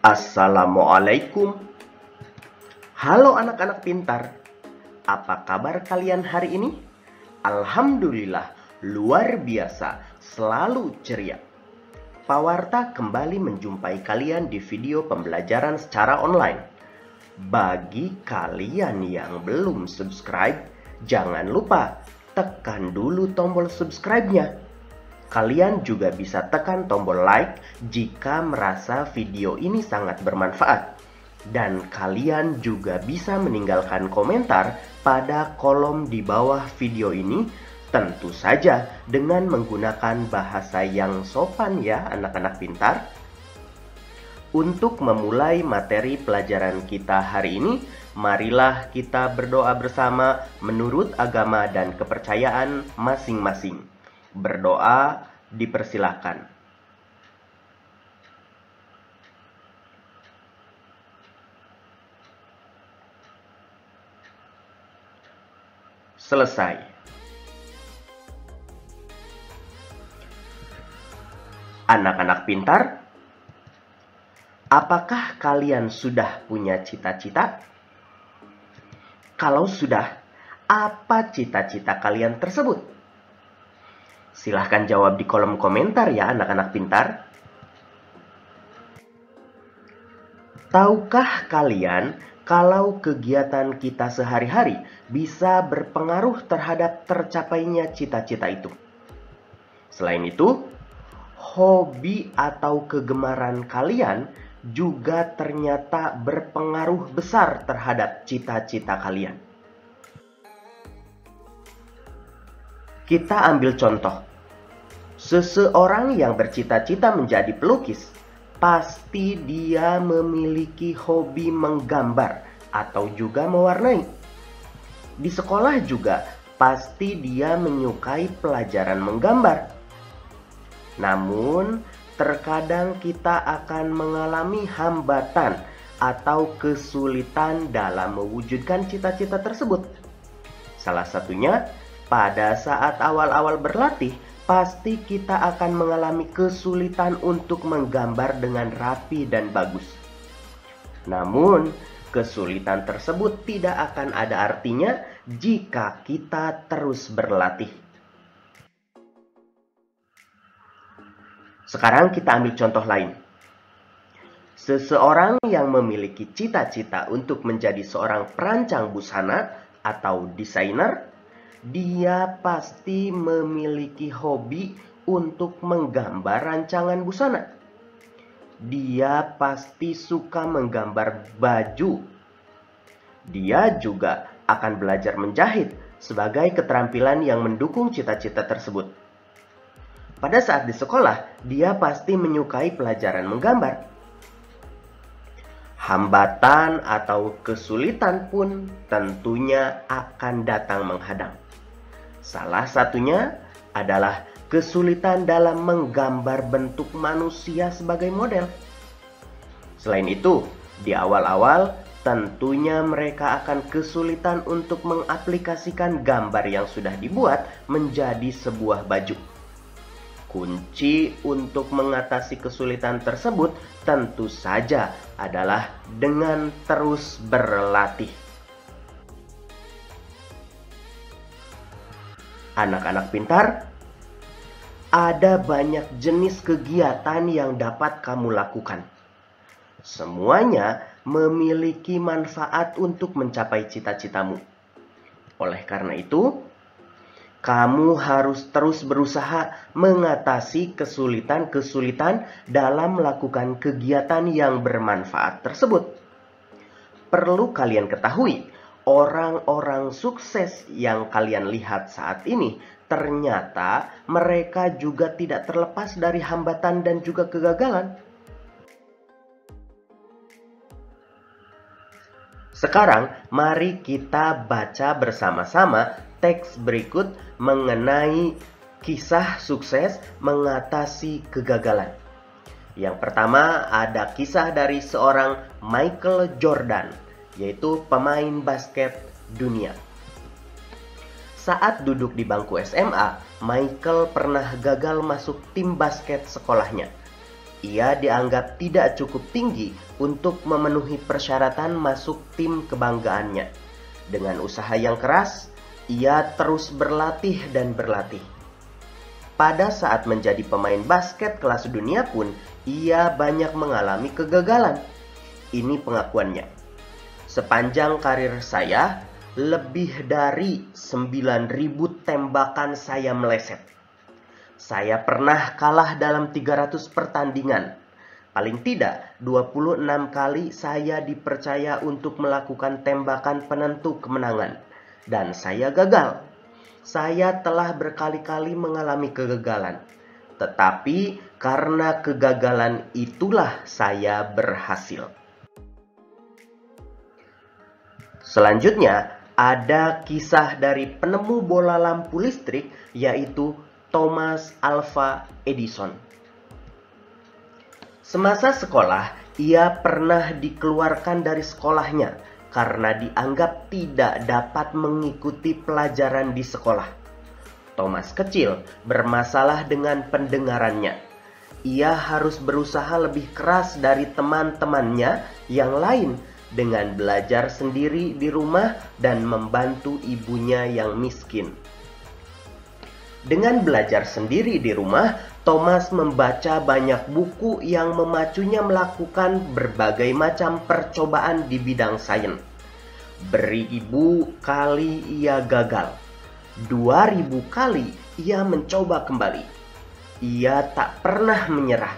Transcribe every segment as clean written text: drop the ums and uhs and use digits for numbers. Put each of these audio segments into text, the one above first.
Assalamualaikum. Halo anak-anak pintar. Apa kabar kalian hari ini? Alhamdulillah, luar biasa, selalu ceria. Pak Warta kembali menjumpai kalian di video pembelajaran secara online. Bagi kalian yang belum subscribe, jangan lupa tekan dulu tombol subscribe-nya. Kalian juga bisa tekan tombol like jika merasa video ini sangat bermanfaat. Dan kalian juga bisa meninggalkan komentar pada kolom di bawah video ini, tentu saja dengan menggunakan bahasa yang sopan ya anak-anak pintar. Untuk memulai materi pelajaran kita hari ini, marilah kita berdoa bersama menurut agama dan kepercayaan masing-masing. Berdoa dipersilakan. Selesai. Anak-anak pintar, apakah kalian sudah punya cita-cita? Kalau sudah, apa cita-cita kalian tersebut? Silahkan jawab di kolom komentar ya anak-anak pintar. Tahukah kalian kalau kegiatan kita sehari-hari bisa berpengaruh terhadap tercapainya cita-cita itu? Selain itu, hobi atau kegemaran kalian juga ternyata berpengaruh besar terhadap cita-cita kalian. Kita ambil contoh. Seseorang yang bercita-cita menjadi pelukis, pasti dia memiliki hobi menggambar atau juga mewarnai. Di sekolah juga pasti dia menyukai pelajaran menggambar. Namun, terkadang kita akan mengalami hambatan atau kesulitan dalam mewujudkan cita-cita tersebut. Salah satunya, pada saat awal-awal berlatih, pasti kita akan mengalami kesulitan untuk menggambar dengan rapi dan bagus. Namun, kesulitan tersebut tidak akan ada artinya jika kita terus berlatih. Sekarang kita ambil contoh lain. Seseorang yang memiliki cita-cita untuk menjadi seorang perancang busana atau desainer, dia pasti memiliki hobi untuk menggambar rancangan busana. Dia pasti suka menggambar baju. Dia juga akan belajar menjahit sebagai keterampilan yang mendukung cita-cita tersebut. Pada saat di sekolah, dia pasti menyukai pelajaran menggambar. Hambatan atau kesulitan pun tentunya akan datang menghadang. Salah satunya adalah kesulitan dalam menggambar bentuk manusia sebagai model. Selain itu, di awal-awal tentunya mereka akan kesulitan untuk mengaplikasikan gambar yang sudah dibuat menjadi sebuah baju. Kunci untuk mengatasi kesulitan tersebut tentu saja adalah dengan terus berlatih. Anak-anak pintar, ada banyak jenis kegiatan yang dapat kamu lakukan. Semuanya memiliki manfaat untuk mencapai cita-citamu. Oleh karena itu, kamu harus terus berusaha mengatasi kesulitan-kesulitan dalam melakukan kegiatan yang bermanfaat tersebut. Perlu kalian ketahui, orang-orang sukses yang kalian lihat saat ini, ternyata mereka juga tidak terlepas dari hambatan dan juga kegagalan. Sekarang, mari kita baca bersama-sama teks berikut mengenai kisah sukses mengatasi kegagalan. Yang pertama ada kisah dari seorang Michael Jordan, yaitu pemain basket dunia. Saat duduk di bangku SMA, Michael pernah gagal masuk tim basket sekolahnya. Ia dianggap tidak cukup tinggi untuk memenuhi persyaratan masuk tim kebanggaannya. Dengan usaha yang keras, ia terus berlatih dan berlatih. Pada saat menjadi pemain basket kelas dunia pun, ia banyak mengalami kegagalan. Ini pengakuannya. Sepanjang karir saya, lebih dari 9.000 tembakan saya meleset. Saya pernah kalah dalam 300 pertandingan. Paling tidak 26 kali saya dipercaya untuk melakukan tembakan penentu kemenangan. Dan saya gagal. Saya telah berkali-kali mengalami kegagalan. Tetapi karena kegagalan itulah saya berhasil. Selanjutnya, ada kisah dari penemu bola lampu listrik, yaitu Thomas Alva Edison. Semasa sekolah, ia pernah dikeluarkan dari sekolahnya karena dianggap tidak dapat mengikuti pelajaran di sekolah. Thomas kecil bermasalah dengan pendengarannya. Ia harus berusaha lebih keras dari teman-temannya yang lain dengan belajar sendiri di rumah dan membantu ibunya yang miskin. Dengan belajar sendiri di rumah, Thomas membaca banyak buku yang memacunya melakukan berbagai macam percobaan di bidang sains. Beribu kali ia gagal. 2.000 kali ia mencoba kembali. Ia tak pernah menyerah.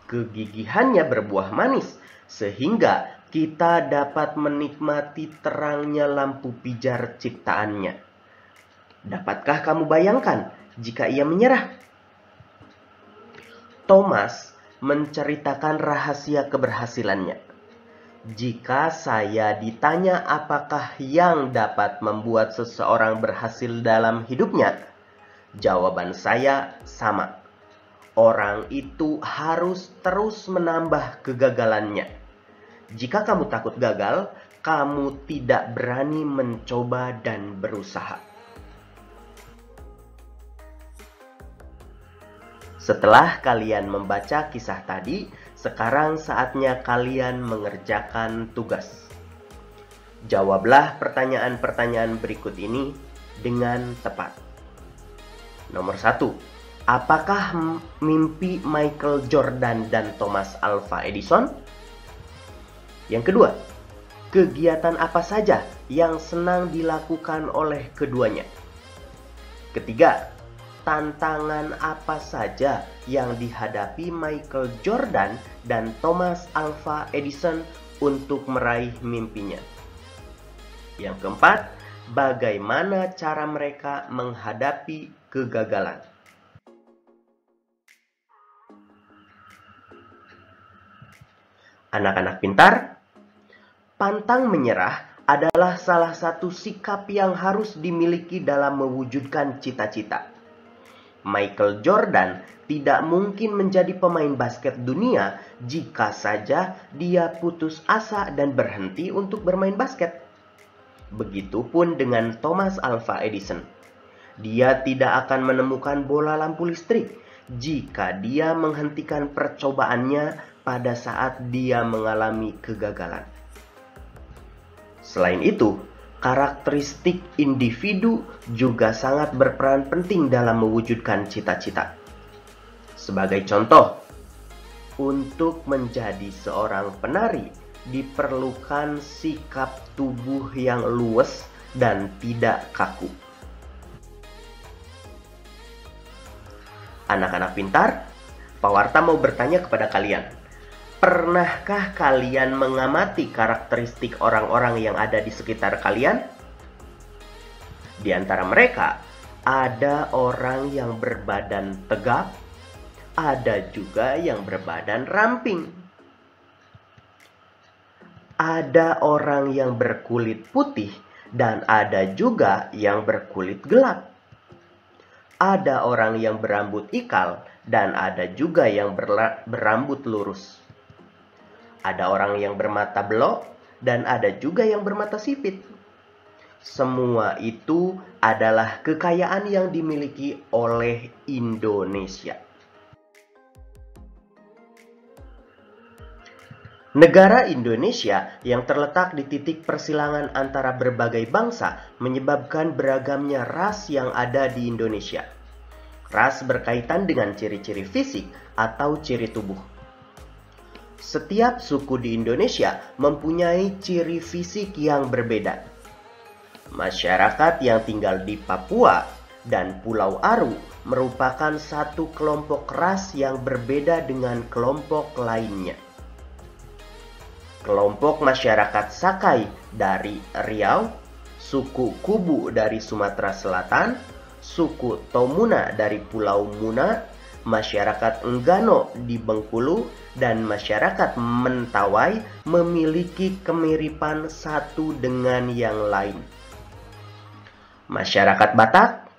Kegigihannya berbuah manis, sehingga kita dapat menikmati terangnya lampu pijar ciptaannya. Dapatkah kamu bayangkan jika ia menyerah? Thomas menceritakan rahasia keberhasilannya. Jika saya ditanya apakah yang dapat membuat seseorang berhasil dalam hidupnya, jawaban saya sama. Orang itu harus terus menambah kegagalannya. Jika kamu takut gagal, kamu tidak berani mencoba dan berusaha. Setelah kalian membaca kisah tadi, sekarang saatnya kalian mengerjakan tugas. Jawablah pertanyaan-pertanyaan berikut ini dengan tepat. Nomor 1. Apakah mimpi Michael Jordan dan Thomas Alva Edison? Yang kedua, kegiatan apa saja yang senang dilakukan oleh keduanya? Ketiga, tantangan apa saja yang dihadapi Michael Jordan dan Thomas Alva Edison untuk meraih mimpinya? Yang keempat, bagaimana cara mereka menghadapi kegagalan? Anak-anak pintar, pantang menyerah adalah salah satu sikap yang harus dimiliki dalam mewujudkan cita-cita. Michael Jordan tidak mungkin menjadi pemain basket dunia jika saja dia putus asa dan berhenti untuk bermain basket. Begitupun dengan Thomas Alva Edison. Dia tidak akan menemukan bola lampu listrik jika dia menghentikan percobaannya pada saat dia mengalami kegagalan. Selain itu, karakteristik individu juga sangat berperan penting dalam mewujudkan cita-cita. Sebagai contoh, untuk menjadi seorang penari diperlukan sikap tubuh yang luwes dan tidak kaku. Anak-anak pintar, Pak Warta mau bertanya kepada kalian. Pernahkah kalian mengamati karakteristik orang-orang yang ada di sekitar kalian? Di antara mereka, ada orang yang berbadan tegap, ada juga yang berbadan ramping. Ada orang yang berkulit putih dan ada juga yang berkulit gelap. Ada orang yang berambut ikal dan ada juga yang berambut lurus. Ada orang yang bermata belok dan ada juga yang bermata sipit. Semua itu adalah kekayaan yang dimiliki oleh Indonesia. Negara Indonesia yang terletak di titik persilangan antara berbagai bangsa menyebabkan beragamnya ras yang ada di Indonesia. Ras berkaitan dengan ciri-ciri fisik atau ciri tubuh. Setiap suku di Indonesia mempunyai ciri fisik yang berbeda. Masyarakat yang tinggal di Papua dan Pulau Aru merupakan satu kelompok ras yang berbeda dengan kelompok lainnya. Kelompok masyarakat Sakai dari Riau, suku Kubu dari Sumatera Selatan, suku Tomuna dari Pulau Muna, masyarakat Enggano di Bengkulu, dan masyarakat Mentawai memiliki kemiripan satu dengan yang lain. Masyarakat Batak,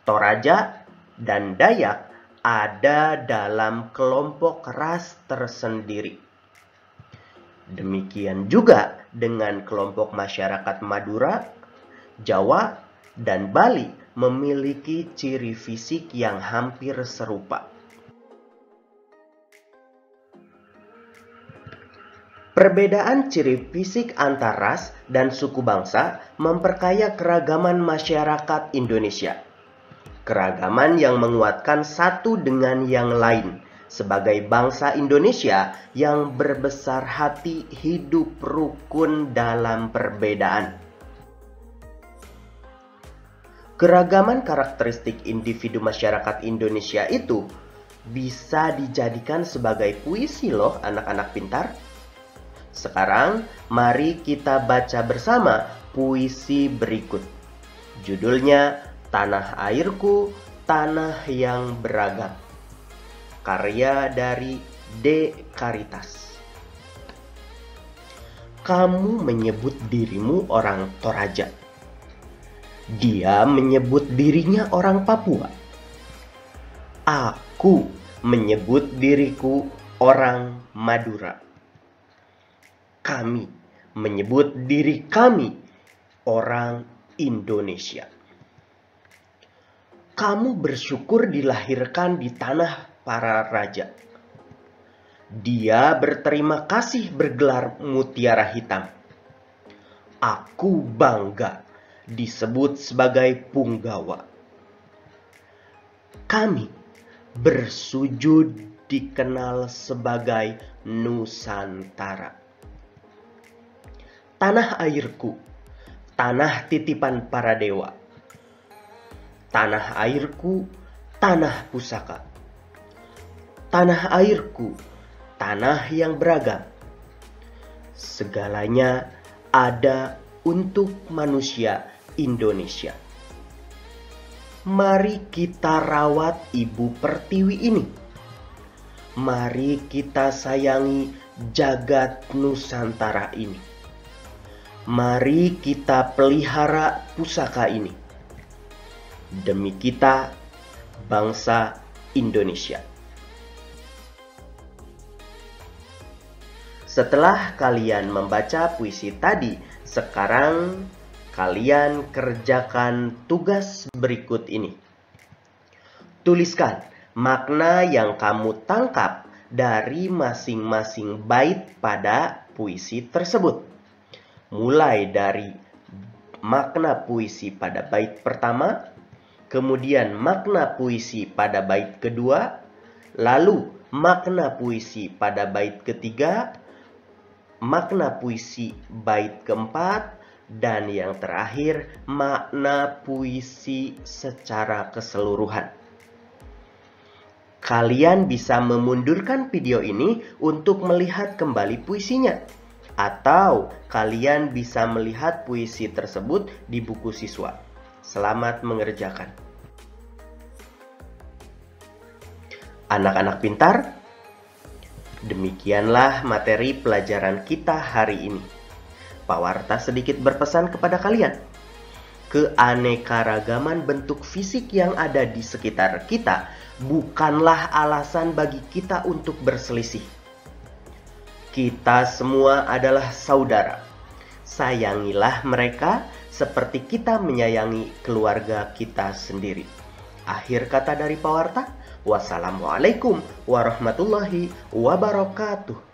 Toraja, dan Dayak ada dalam kelompok ras tersendiri. Demikian juga dengan kelompok masyarakat Madura, Jawa, dan Bali memiliki ciri fisik yang hampir serupa. Perbedaan ciri fisik antar ras dan suku bangsa memperkaya keragaman masyarakat Indonesia. Keragaman yang menguatkan satu dengan yang lain sebagai bangsa Indonesia yang berbesar hati hidup rukun dalam perbedaan. Keragaman karakteristik individu masyarakat Indonesia itu bisa dijadikan sebagai puisi loh anak-anak pintar. Sekarang mari kita baca bersama puisi berikut. Judulnya Tanah Airku, Tanah yang Beragam. Karya dari D. Karitas. Kamu menyebut dirimu orang Toraja. Dia menyebut dirinya orang Papua. Aku menyebut diriku orang Madura. Kami menyebut diri kami orang Indonesia. Kamu bersyukur dilahirkan di tanah para raja. Dia berterima kasih bergelar mutiara hitam. Aku bangga disebut sebagai punggawa. Kami bersujud dikenal sebagai Nusantara. Tanah airku, tanah titipan para dewa. Tanah airku, tanah pusaka. Tanah airku, tanah yang beragam. Segalanya ada untuk manusia Indonesia. Mari kita rawat Ibu Pertiwi ini. Mari kita sayangi jagat Nusantara ini. Mari kita pelihara pusaka ini. Demi kita, bangsa Indonesia. Setelah kalian membaca puisi tadi, sekarang kalian kerjakan tugas berikut ini. Tuliskan makna yang kamu tangkap dari masing-masing bait pada puisi tersebut. Mulai dari makna puisi pada bait pertama, kemudian makna puisi pada bait kedua, lalu makna puisi pada bait ketiga, makna puisi bait keempat, dan yang terakhir makna puisi secara keseluruhan. Kalian bisa memundurkan video ini untuk melihat kembali puisinya, atau kalian bisa melihat puisi tersebut di buku siswa. Selamat mengerjakan. Anak-anak pintar, demikianlah materi pelajaran kita hari ini. Pak Warta sedikit berpesan kepada kalian. Keanekaragaman bentuk fisik yang ada di sekitar kita bukanlah alasan bagi kita untuk berselisih. Kita semua adalah saudara. Sayangilah mereka seperti kita menyayangi keluarga kita sendiri. Akhir kata dari Pak Warta. Wassalamualaikum warahmatullahi wabarakatuh.